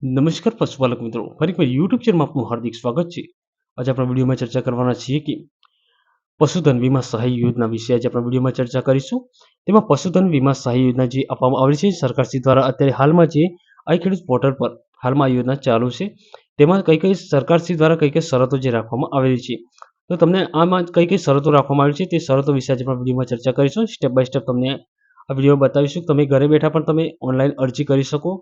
નમસ્કાર પશુપાલક મિત્રો, ફરી એકવાર યુટ્યુબ ચેનલમાં આપનું હાર્દિક સ્વાગત છે. આજે આપણા વિડીયોમાં ચર્ચા કરવાના છીએ કે પશુધન વીમા સહાય યોજના વિશે આજે આપણા વિડીયોમાં ચર્ચા કરીશું. તેમાં પશુધન વીમા સહાય યોજના જે આપવામાં આવેલી છે સરકારશ્રી દ્વારા અત્યારે હાલમાં જે આઈ ખેડૂત પોર્ટલ પર હાલમાં આ યોજના ચાલુ છે. તેમાં કઈ સરકારશ્રી દ્વારા કઈ શરતો જે રાખવામાં આવેલી છે. તો તમને આમાં કઈ શરતો રાખવામાં આવી છે તે શરતો વિશે આજે આપણા વિડીયોમાં ચર્ચા કરીશું. સ્ટેપ બાય સ્ટેપ તમને આ વિડીયોમાં બતાવીશું. તમે ઘરે બેઠા પણ તમે ઓનલાઈન અરજી કરી શકો.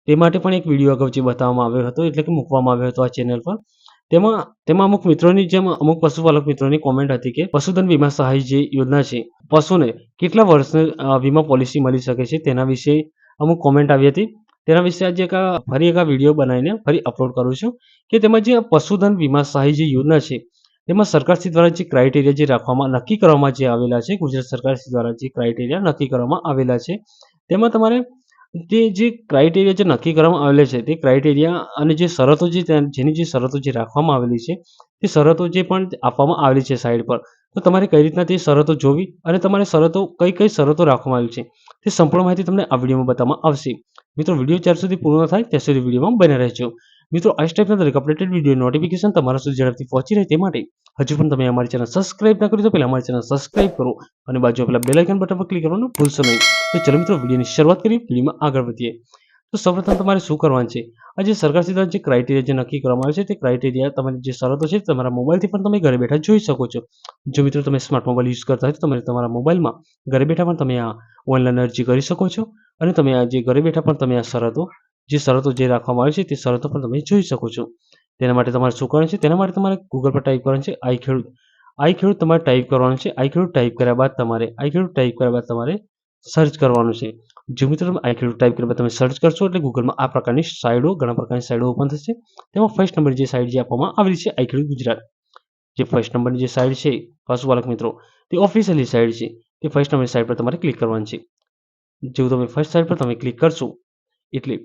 તે માટે પણ એક વિડીયો અગાઉ જે બતાવવામાં આવ્યો હતો એટલે કે મૂકવામાં આવ્યો હતો આ ચેનલ પર. તેમાં અમુક મિત્રોની જેમ અમુક પશુપાલક મિત્રોની કોમેન્ટ હતી કે પશુધન વીમા સહાય જે યોજના છે, પશુને કેટલા વર્ષની વીમા પોલિસી મળી શકે છે તેના વિશે અમુક કોમેન્ટ આવી હતી. તેના વિશે આજે ફરી એક વિડીયો બનાવીને ફરી અપલોડ કરું છું કે તેમાં જે પશુધન વીમા સહાય જે યોજના છે તેમાં સરકારશ્રી દ્વારા જે ક્રાઇટેરિયા જે નક્કી કરવામાં જે આવેલા છે, ગુજરાત સરકારશ્રી દ્વારા જે ક્રાઇટેરિયા નક્કી કરવામાં આવેલા છે તેમાં તમારે તે જે ક્રાઇટેરિયા જે નક્કી કરવામાં આવેલા છે તે ક્રાઇટેરિયા અને જે શરતો જેની જે શરતો જે રાખવામાં આવેલી છે તે શરતો જે પણ આપવામાં આવેલી છે સાઈડ પર, તો તમારે કઈ રીતના તે શરતો જોવી અને તમારે શરતો કઈ શરતો રાખવામાં આવી છે તે સંપૂર્ણ માહિતી તમને આ વિડીયોમાં બતાવવામાં આવશે. મિત્રો, વિડીયો જ્યાર સુધી પૂર્ણ થાય ત્યાં સુધી વિડીયોમાં બને રહેજો. મિત્રો, આ ટાઈપના દરેક અપડેટેડ વિડીયો નોટિફિકેશન તમારા સુધી ઝડપથી પહોંચી રહે તે માટે હજુ પણ તમે અમારી ચેનલ સબસ્ક્રાઇબ ના કરી તો પહેલા અમારી ચેનલ સબસ્ક્રાઇબ કરો અને બાજુ આપેલા બેલ આઇકન બટન પર ક્લિક કરવાનું ભૂલશો નહીં. તો ચલો મિત્રો, વિડીયોની શરૂઆત કરીએ, વિડીયોમાં આગળ વધીએ. તો સૌપ્રથમ તમારે શું કરવાનું છે, આ જે સરકારશ્રી દ્વારા જે ક્રાઇટેરિયા જે નક્કી કરવામાં આવે છે તે ક્રાઇટેરિયા તમારી જે શરતો છે તમારા મોબાઈલથી પણ તમે ઘરે બેઠા જોઈ શકો છો. જો મિત્રો તમે સ્માર્ટ મોબાઈલ યુઝ કરતા હોય તો તમે તમારા મોબાઈલમાં ઘરે બેઠા પણ તમે આ ઓનલાઈન અરજી કરી શકો છો અને તમે આ જે ઘરે બેઠા પણ તમે આ શરતો જે રાખવામાં આવી છે તે શરતો પણ તમે જોઈ શકો છો. તેના માટે તમારે શું કરવાનું છે, તેના માટે તમારે ગૂગલ પર ટાઈપ કરવાનું છે આઈ ખેડૂત તમારે ટાઈપ કરવાનું છે. આઈ ખેડૂત ટાઈપ કર્યા બાદ તમારે સર્ચ કરવાનું છે. જો મિત્રો તમે આઈ ખેડૂત ટાઈપ કર્યા બાદ તમે સર્ચ કરશો એટલે ગૂગલમાં આ પ્રકારની ઘણા પ્રકારની સાઇડો ઓપન થશે. તેમાં ફર્સ્ટ નંબર જે સાઇડ જે આપવામાં આવેલી છે આઈ ખેડૂત ગુજરાત, જે ફર્સ્ટ નંબરની જે સાઇડ છે પશુપાલક મિત્રો, તે ઓફિશિયલી સાઇડ છે. તે ફર્સ્ટ નંબરની સાઇડ પર તમારે ક્લિક કરવાનું છે. જેવું તમે ફર્સ્ટ સાઇડ પર તમે ક્લિક કરશો એટલે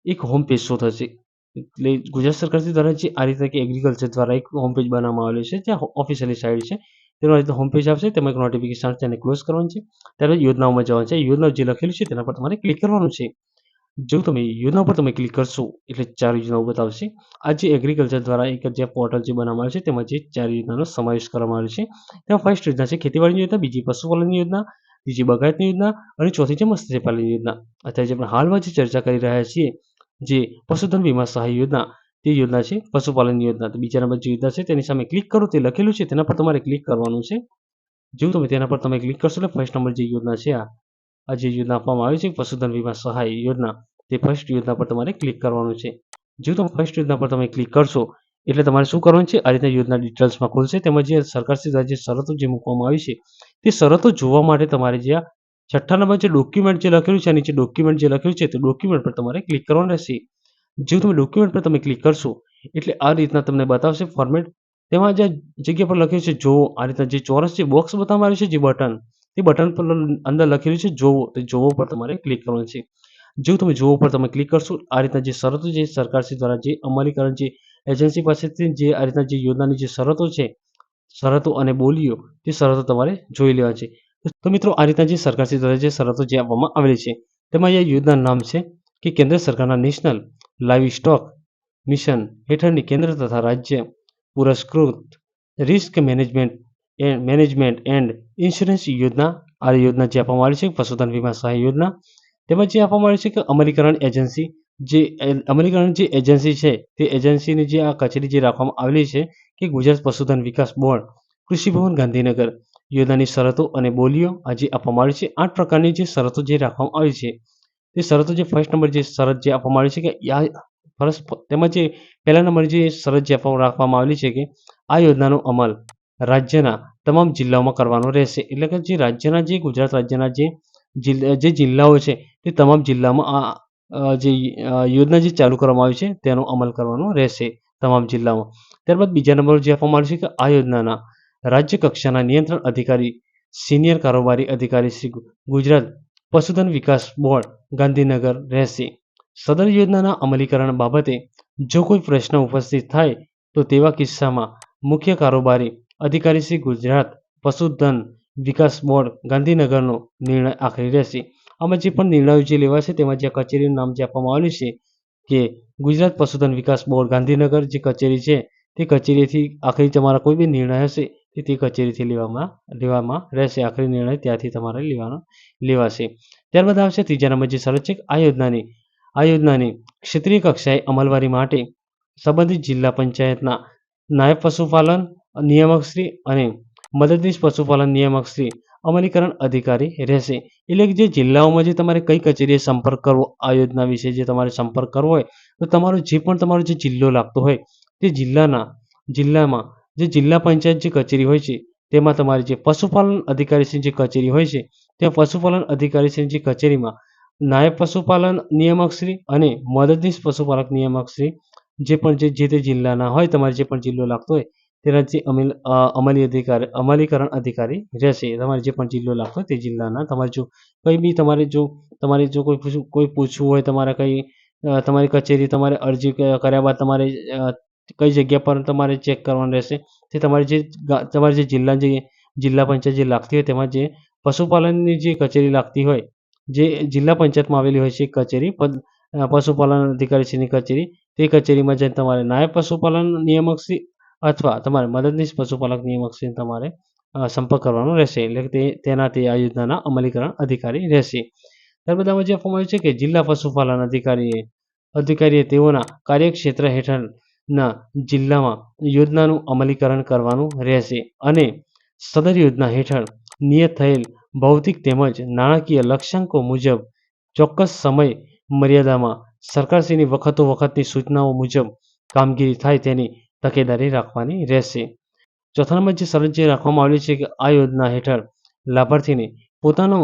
એક હોમ પેજ શો થશે. એટલે ગુજરાત સરકાર દ્વારા જે આ રીતે એગ્રીકલ્ચર દ્વારા એક હોમ પેજ બનાવવામાં આવેલું છે જ્યાં ઓફિશિયલી સાઇડ છે તેનો રીતે હોમ પેજ આવશે. તેમાં એક નોટિફિકેશન આવશે તેને ક્લોઝ કરવાનું છે. ત્યારબાદ યોજનાઓમાં જવાનું છે. યોજનાઓ જે લખેલું છે તેના પર તમારે ક્લિક કરવાનું છે. જો તમે યોજના પર તમે ક્લિક કરશો એટલે 4 યોજનાઓ બતાવશે. આ જે એગ્રીકલ્ચર દ્વારા એક જે પોર્ટલ જે બનાવવામાં આવ્યું છે તેમાં જે 4 યોજનાનો સમાવેશ કરવામાં આવ્યો છે. તેમાં ફર્સ્ટ યોજના છે ખેતીવાડીની યોજના, બીજી પશુપાલનની યોજના, ત્રીજી બાગાયતની યોજના અને ચોથી છે મત્સ્યપાલનની યોજના. અત્યારે જે આપણે હાલમાં જે ચર્ચા કરી રહ્યા છીએ જે પશુધન વીમા સહાય યોજના, તે યોજના છે પશુપાલનની યોજના. તો બીજા નંબર જે યોજના છે તેની સામે ક્લિક કરો, તે લખેલું છે તેના પર તમારે ક્લિક કરવાનું છે. જેવું તમે તેના પર તમે ક્લિક કરશો એટલે ફર્સ્ટ નંબર જે યોજના છે આ જે યોજના આપવામાં આવી છે પશુધન વીમા સહાય યોજના, તે ફર્સ્ટ યોજના પર તમારે ક્લિક કરવાનું છે. જો તમે ફર્સ્ટ યોજના પર તમે ક્લિક કરશો એટલે તમારે શું કરવાનું છે, આ રીતના યોજના ડિટેલ્સમાં ખુલશે. તેમાં જે સરકારશ્રી દ્વારા જે શરતો જે મૂકવામાં આવી છે તે શરતો જોવા માટે તમારે જે આ છઠ્ઠા નંબર જે ડોક્યુમેન્ટ જે લખેલું છે, નીચે ડોક્યુમેન્ટ જે લખ્યું છે તે ડોક્યુમેન્ટ પર તમારે ક્લિક કરવાનું રહેશે. જેવું તમે ડોક્યુમેન્ટ પર તમે ક્લિક કરશો એટલે આ રીતના તમને બતાવશે ફોર્મેટ. તેમાં જે જગ્યા પર લખ્યું છે જોવો, આ રીતના જે ચોરસ જે બોક્સ બતાવવામાં આવ્યું છે જે બટન, તે બટન પર અંદર લખેલું છે જોવો, તો જોવો પર તમારે ક્લિક કરવાનું છે. જો તમે જોવો પર તમે ક્લિક કરશો આ રીતના જે શરતો જે સરકારશ્રી દ્વારા જે અમલીકરણ જે એજન્સી પાસેથી જે આ રીતના જે યોજનાની જે શરતો છે, શરતો અને બોલીઓ, તે શરતો તમારે જોઈ લેવા છે. તો મિત્રો, આ રીતના જે સરકારશ્રી દ્વારા જે શરતો જે આપવામાં આવેલી છે તેમાં આ યોજનાનું નામ છે કે કેન્દ્ર સરકારના નેશનલ લાઇવ સ્ટોક મિશન હેઠળની કેન્દ્ર તથા રાજ્ય પુરસ્કૃત રિસ્ક મેનેજમેન્ટ એન્ડ ઇન્સ્યોરન્સ યોજના. આ યોજના જે આપવામાં આવી છે પશુધન વીમા સહાય યોજના, તેમાં જે આપવામાં આવ્યું છે કે અમલીકરણ જે એજન્સી છે તે એજન્સીની જે આ કચેરી જે રાખવામાં આવેલી છે કે ગુજરાત પશુધન વિકાસ બોર્ડ, કૃષિ ભવન ગાંધીનગર. યોજનાની શરતો અને બોલીઓ આજે આપવામાં આવી છે. 8 પ્રકારની જે શરતો જે રાખવામાં આવી છે તે શરતો જે ફર્સ્ટ નંબર જે શરત જે આપવામાં આવી છે કે તેમાં જે પહેલા નંબર જે શરત જે રાખવામાં આવેલી છે કે આ યોજનાનો અમલ રાજ્યના તમામ જિલ્લાઓમાં કરવાનો રહેશે. એટલે કે જે રાજ્યના જે ગુજરાત રાજ્યના જે જિલ્લાઓ છે તે તમામ જિલ્લામાં જે યોજના જે ચાલુ કરવામાં આવી છે તેનો અમલ કરવાનો રહેશે તમામ જિલ્લામાં. ત્યારબાદ બીજા નંબર જે આપવામાં આવ્યું છે કે આ યોજનાના રાજ્ય કક્ષાના નિયંત્રણ અધિકારી, સિનિયર કારોબારી અધિકારી શ્રી ગુજરાત પશુધન વિકાસ બોર્ડ ગાંધીનગર રહેશે. સદર યોજનાના અમલીકરણ બાબતે જો કોઈ પ્રશ્ન ઉપસ્થિત થાય તો તેવા કિસ્સામાં મુખ્ય કારોબારી અધિકારી શ્રી ગુજરાત પશુધન વિકાસ બોર્ડ ગાંધીનગરનો નિર્ણય આખરી રહેશે. આમાં જે પણ નિર્ણયો જે લેવાશે તેમાં જે કચેરીનું નામ જે આપવામાં આવ્યું છે કે ગુજરાત પશુધન વિકાસ બોર્ડ ગાંધીનગર જે કચેરી છે તે કચેરીથી આખરી તમારા કોઈ બી નિર્ણય હશે તે કચેરીથી લેવામાં રહેશે. આખરી નિર્ણય ત્યાંથી તમારે લેવાશે. ત્યારબાદ આવશે ત્રીજા નંબર જે શરત છે આ યોજનાની ક્ષેત્રીય કક્ષાએ અમલવારી માટે સંબંધિત જિલ્લા પંચાયતના નાયબ પશુપાલન નિયામકશ્રી અને મદદનીશ પશુપાલન નિયામકશ્રી અમલીકરણ અધિકારી રહેશે. એટલે કે જે જિલ્લાઓમાં જે તમારે કઈ કચેરીએ સંપર્ક કરવો આ યોજના વિશે જે તમારે સંપર્ક કરવો હોય તો તમારો જે જિલ્લો લાગતો હોય તે જિલ્લામાં જે જિલ્લા પંચાયત જે કચેરી હોય છે તેમાં તમારી જે પશુપાલન અધિકારીશ્રી જે કચેરી હોય છે ત્યાં પશુપાલન અધિકારીશ્રી જે કચેરીમાં નાયબ પશુપાલન નિયામકશ્રી અને મદદનીશ પશુપાલક નિયામકશ્રી જે પણ જે તે જિલ્લાના હોય તમારે જે પણ જિલ્લો લાગતો હોય તેના જે અમલીકરણ અધિકારી રહેશે. તમારે જે પણ જિલ્લો લાગતો હોય તે જિલ્લાના તમારે જો કંઈ બી તમારે જો કોઈ પૂછવું હોય તમારી કચેરી તમારે અરજી કર્યા બાદ તમારે કઈ જગ્યા પર તમારે ચેક કરવાનું રહેશે તે તમારે જે જિલ્લા પંચાયત જે લાગતી હોય તેમાં જે પશુપાલનની જે કચેરી લાગતી હોય જે જિલ્લા પંચાયતમાં આવેલી હોય છે કચેરી પશુપાલન અધિકારીશ્રીની કચેરી તે કચેરીમાં જઈને તમારે નાયબ પશુપાલન નિયામકશ્રી અથવા તમારે મદદનીશ પશુપાલક નિયામકશ્રીને તમારે સંપર્ક કરવાનો રહેશે. એટલે કે તેનાથી આ યોજનાના અમલીકરણ અધિકારી રહેશે. ત્યારબાદ આમાં જે આપવામાં આવ્યું છે કે જિલ્લા પશુપાલન અધિકારીએ તેઓના કાર્યક્ષેત્ર હેઠળના જિલ્લામાં યોજનાનું અમલીકરણ કરવાનું રહેશે અને સદર યોજના હેઠળ નિયત થયેલ ભૌતિક તેમજ નાણાકીય લક્ષ્યાંકો મુજબ ચોક્કસ સમય મર્યાદામાં સરકારશ્રીની વખતની સૂચનાઓ મુજબ કામગીરી થાય તેની તકેદારી રાખવાની રહેશે. ચોથા નંબર જે શરત જે રાખવામાં આવેલી છે કે આ યોજના હેઠળ લાભાર્થીને પોતાનો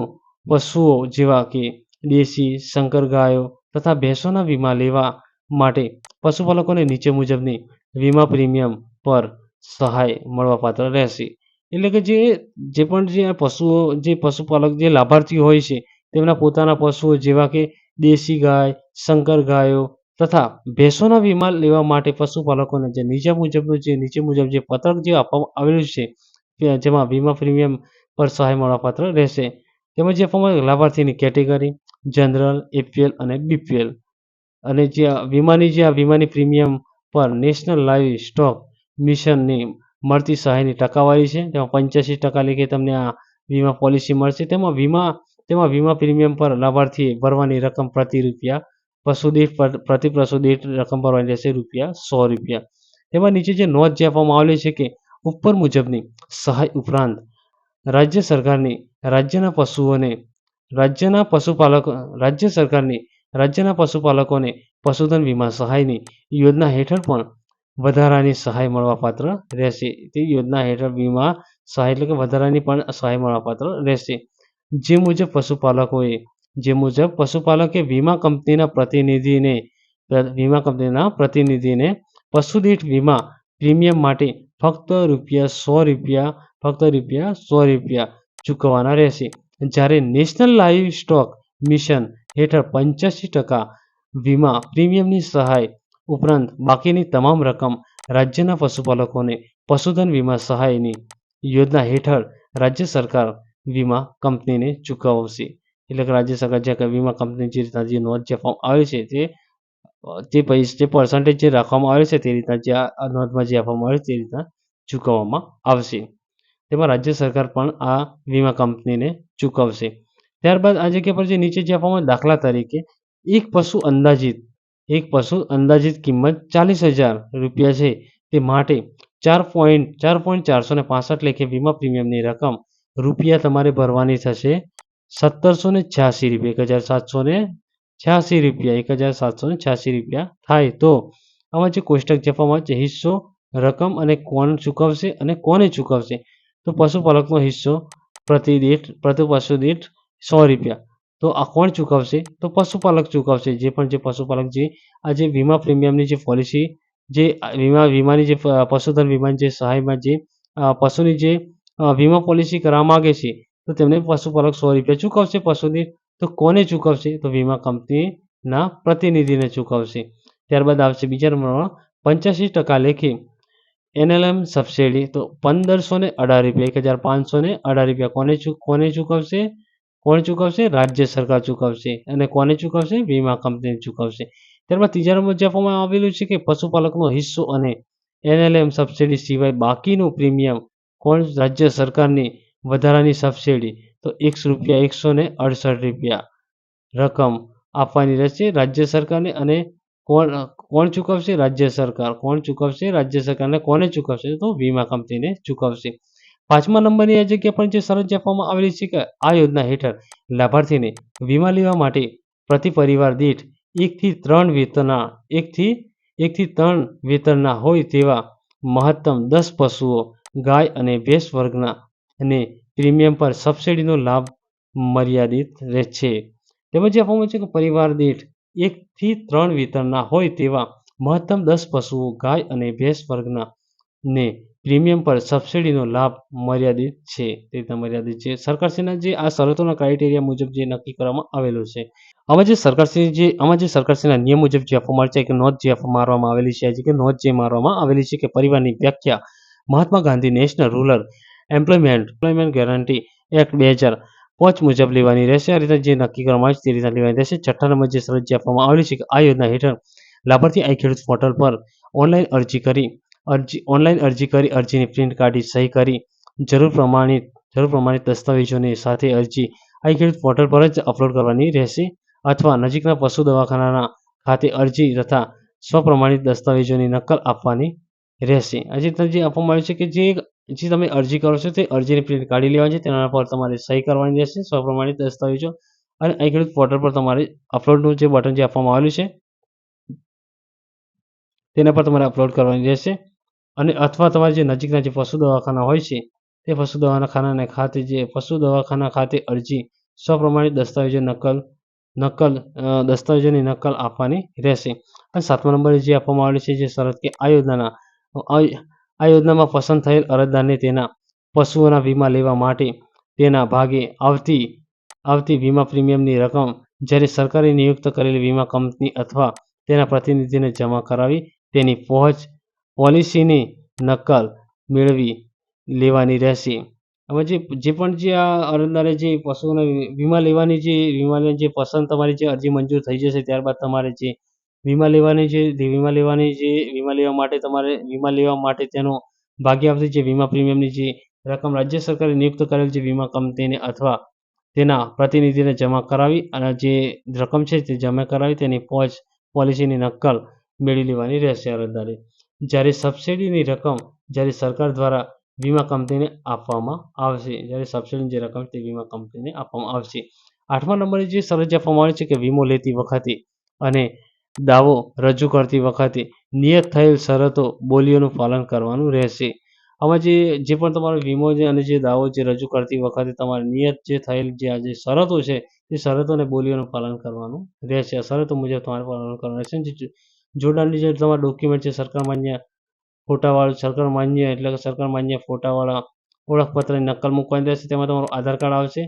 પશુઓ જેવા કે દેશી સંકર ગાયો તથા ભેંસોના વીમા લેવા માટે પશુપાલકોને નીચે મુજબની વીમા પ્રીમિયમ પર સહાય મળવાપાત્ર રહેશે. એટલે કે જે પણ પશુપાલક જે લાભાર્થીઓ હોય છે તેમના પોતાના પશુઓ જેવા કે દેશી ગાય સંકર ગાયો તથા ભેંસોના વીમા લેવા માટે પશુપાલકોને જે નીચે મુજબ જે પત્રક જે આપવામાં આવેલું છે જેમાં વીમા પ્રીમિયમ પર સહાય મળવાપાત્ર રહેશે. તેમજ જે લાભાર્થીની કેટેગરી જનરલ એપીએલ અને બીપીએલ અને જે વીમાની પ્રીમિયમ પર નેશનલ લાઇવ સ્ટોક મિશનની મળતી સહાયની ટકાવારી છે તેમાં 85% લેખે તમને આ વીમા પોલિસી મળશે. તેમાં વીમા પ્રીમિયમ પર લાભાર્થીએ ભરવાની રકમ પ્રતિ પશુ દીઠ રકમ ભરવાની રહેશે ₹100. તેમાં નીચે જે નોંધ જે આપવામાં આવેલી છે કે ઉપર મુજબની સહાય ઉપરાંત રાજ્ય સરકારની રાજ્યના પશુપાલકોને પશુધન વીમા સહાયની યોજના હેઠળ પણ વધારાની સહાય મળવાપાત્ર રહેશે. તે યોજના હેઠળ વીમા સહાય એટલે કે વધારાની પણ સહાય મળવાપાત્ર રહેશે. જે મુજબ પશુપાલકે વીમા કંપનીના પ્રતિનિધિને પશુ દીઠ વીમા પ્રીમિયમ માટે ફક્ત ₹100 ચૂકવવાના રહેશે. જ્યારે નેશનલ લાઇવ સ્ટોક મિશન હેઠળ 85% વીમા પ્રીમિયમની સહાય ઉપરાંત બાકીની તમામ રકમ રાજ્યના પશુપાલકોને પશુધન વીમા સહાયની યોજના હેઠળ રાજ્ય સરકાર વીમા કંપનીને ચૂકવશે. એટલે કે રાજ્ય સરકાર જે વીમા કંપની જે રીતના જે નોંધ જે આપવામાં આવે છે તે પર્સન્ટેજ જે રાખવામાં આવે છે તે રીતના જે આ નોંધમાં જે આપવામાં આવે છે તે રીતના ચૂકવવામાં આવશે. તેમાં રાજ્ય સરકાર પણ આ વીમા કંપનીને ચૂકવશે. ત્યારબાદ આ જગ્યા પર જે નીચે જે આપવામાં દાખલા તરીકે એક પશુ અંદાજિત કિંમત ₹40,000 છે તે માટે 4.465 લેખે વીમા પ્રીમિયમની રકમ રૂપિયા તમારે ભરવાની થશે ₹1,786 થાય. તો આમાં જે કોષ્ટક જે આપવામાં આવે છે હિસ્સો રકમ અને કોને ચૂકવશે તો પશુપાલકનો હિસ્સો પ્રતિ પશુ દીઠ ₹100. તો આ કોણ ચૂકવશે તો પશુપાલક ચૂકવશે. જે પશુપાલક આ જે વીમા પ્રીમિયમની જે પોલિસી જે વીમાની જે પશુધન વીમાની જે સહાયમાં જે પશુની જે વીમા પોલિસી કરવા માગે છે તો તેમને પશુપાલક ₹100 ચૂકવશે પશુ દીઠ. તો કોને ચૂકવશે તો વીમા કંપનીના પ્રતિનિધિને ચૂકવશે. ત્યારબાદ આવશે બીજા નંબરમાં 85% લેખે NLM સબસિડી તો ₹1,518 કોણ ચૂકવશે રાજ્ય સરકાર ચૂકવશે. અને કોને ચૂકવશે વીમા કંપની ચૂકવશે. ત્યારબાદ ત્રીજા નંબર જે આપવામાં આવેલું છે કે પશુપાલકનો હિસ્સો અને NLM સબસિડી સિવાય બાકીનું પ્રીમિયમ કોણ રાજ્ય સરકારની વધારાની સબસિડી તો ₹168 રકમ આપવાની રહેશે રાજ્ય સરકારને અને કોણ ચૂકવશે રાજ્ય સરકાર કોણ ચૂકવશે રાજ્ય સરકારને કોને ચૂકવશે તો વીમા કંપનીને ચૂકવશે પાંચમા નંબરની આ જગ્યા પર જે શરત આપવામાં આવેલી છે કે આ યોજના હેઠળ લાભાર્થીને વીમા લેવા માટે પ્રતિ પરિવાર દીઠ એકથી ત્રણ વેતરના હોય તેવા મહત્તમ 10 પશુઓ ગાય અને ભેંસ વર્ગના અને પ્રીમિયમ પર સબસિડીનો લાભ મર્યાદિત રહે છે. તેમજ જે આપવામાં છે કે પરિવાર દીઠ 1 થી 3 વેતનના હોય તેવા મહત્તમ 10 પશુઓ ગાય અને ભેંસ વર્ગના ને પ્રીમિયમ પર સબસિડીનો લાભ મર્યાદિત છે. તે રીતના મર્યાદિત છે. સરકારશ્રીના જે આ શરતોના ક્રાઇટેરિયા મુજબ જે નક્કી કરવામાં આવેલું છે. આમાં જે સરકારશ્રીના નિયમ મુજબ જે આપવામાં આવે છે કે નોંધ જે મારવામાં આવેલી છે નોંધ જે મારવામાં આવેલી છે કે પરિવારની વ્યાખ્યા Mahatma Gandhi national rural employment guarantee act 2005 મુજબ લેવાની રહેશે. આ રીતે જે નક્કી કરવામાં આવે છે તે રીતે લેવાની રહેશે. છઠ્ઠા નંબર જે શરત જે આપવામાં આવેલી છે કે આ યોજના હેઠળ લાભાર્થી આઈ ખેડૂત પોર્ટલ પર ઓનલાઈન અરજી કરી અરજીની પ્રિન્ટ કાઢી સહી કરી જરૂર પ્રમાણિત દસ્તાવેજોની સાથે અરજી આઈ ખેડૂત પોર્ટલ પર જ અપલોડ કરવાની રહેશે અથવા નજીકના પશુ દવાખાના ખાતે અરજી તથા સ્વપ્રમાણિત દસ્તાવેજોની નકલ આપવાની રહેશે. આ જે આપવામાં આવ્યું છે કે જે તમે અરજી કરો છો તે અરજીની પ્રિન્ટ કાઢી લેવાની છે તેના પર તમારે સહી કરવાની રહેશે સ્વપ્રમાણિત દસ્તાવેજો અને આઈ ખેડૂત પોર્ટલ પર તમારે અપલોડનું જે બટન જે આપવામાં આવેલું છે તેના પર તમારે અપલોડ કરવાની રહેશે અને અથવા તમારે જે નજીકના જે પશુ દવાખાના હોય છે તે પશુ દવાખાના ખાતે અરજી સ્વપ્રમાણિત દસ્તાવેજોની નકલ આપવાની રહેશે. અને સાતમા નંબરે જે આપવામાં આવેલી છે જે શરત કે આ યોજનામાં પસંદ થયેલ અરજદારને તેના પશુઓના વીમા લેવા માટે તેના ભાગે આવતી વીમા પ્રીમિયમની રકમ જ્યારે સરકારે નિયુક્ત કરેલી વીમા કંપની અથવા તેના પ્રતિનિધિને જમા કરાવી તેની પોલિસીની નકલ મેળવી લેવાની રહેશે. હવે જે પણ આ અરજદારે જે પશુઓના વીમા લેવાની જે પસંદ તમારી જે અરજી મંજૂર થઈ જશે ત્યારબાદ તમારે જે વીમા લેવા માટે તેનો ભાગે આવતી જે વીમા પ્રીમિયમની જે રકમ રાજ્ય સરકારે નિયુક્ત કરેલ છે વીમા કંપનીને અથવા તેના પ્રતિનિધિને જમા કરાવી અને જે રકમ છે તે જમા કરાવી તેની પોલિસીની નકલ મેળવી લેવાની રહેશે અરજદારે. જ્યારે સબસિડીની રકમ જ્યારે સરકાર દ્વારા વીમા કંપનીને આપવામાં આવશે આઠમા નંબરે જે શરત આપવામાં આવે છે કે વીમો લેતી વખતે અને દાવો રજૂ કરતી વખતે નિયત થયેલ શરતો બોલીઓનું પાલન કરવાનું રહેશે. આમાં જે પણ તમારો વીમો છે અને જે દાવો જે રજૂ કરતી વખતે તમારે નિયત જે થયેલ જે શરતો છે તે શરતો અને બોલીઓનું પાલન કરવાનું રહેશે. આ શરતો મુજબ તમારે પાલન કરવાનું રહેશે. જોડાણની જે તમારા ડોક્યુમેન્ટ છે સરકાર માન્ય ફોટાવાળા ઓળખપત્રની નકલ મૂકવાની રહેશે. તેમાં તમારું આધાર કાર્ડ આવશે,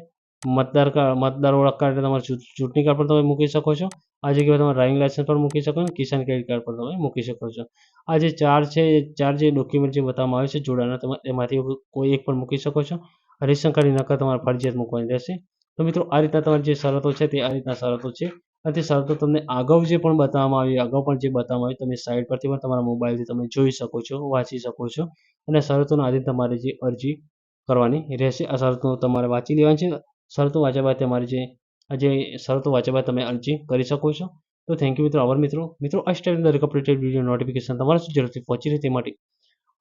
મતદાર ઓળખ કાર્ડ એટલે તમારું ચૂંટણી કાર્ડ પણ તમે મૂકી શકો છો. આ જગ્યાએ તમારું ડ્રાઇવિંગ લાયસન્સ પણ મૂકી શકો છો, કિસાન ક્રેડિટ કાર્ડ પણ તમે મૂકી શકો છો. આ જે ચાર જે ડોક્યુમેન્ટ જે બતાવવામાં આવે છે જોડાણના તમે એમાંથી કોઈ એક પણ મૂકી શકો છો. રેશન કાર્ડની નકલ તમારે ફરજિયાત મૂકવાની રહેશે. તો મિત્રો આ રીતના તમારી જે શરતો છે તે આ રીતના શરતો છે અને તે શરતો તમને અગાઉ જે પણ બતાવવામાં આવી તમે સાઇટ પરથી પણ તમારા મોબાઈલથી તમે જોઈ શકો છો, વાંચી શકો છો અને શરતોના આધીન તમારે જે અરજી કરવાની રહેશે. આ શરતો તમારે વાંચી લેવાની છે. શરતો વાંચ્યા બાદ તમે અરજી કરી શકો છો. તો થેન્ક યુ મિત્રો, આભાર મિત્રો. આ સ્ટાઇલના દરેક અપડેટેડ વિડીયો નોટિફિકેશન તમારા સુધી ઝડપથી પહોંચી રહે તે માટે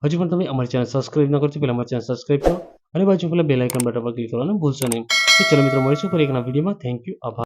હજુ પણ તમે અમારી ચેનલ સબસ્ક્રાઇબ ન કરો તો પહેલાં અમારી ચેનલ સબસ્ક્રાઇબ કરો અને બાજુ પેલા બેલ આઇકન બટન પર ક્લિક કરવાનું ભૂલશો નહીં. તો ચલો મિત્રો મળીશું ફરી એક નવા વિડીયોમાં. થેન્ક યુ, આભાર.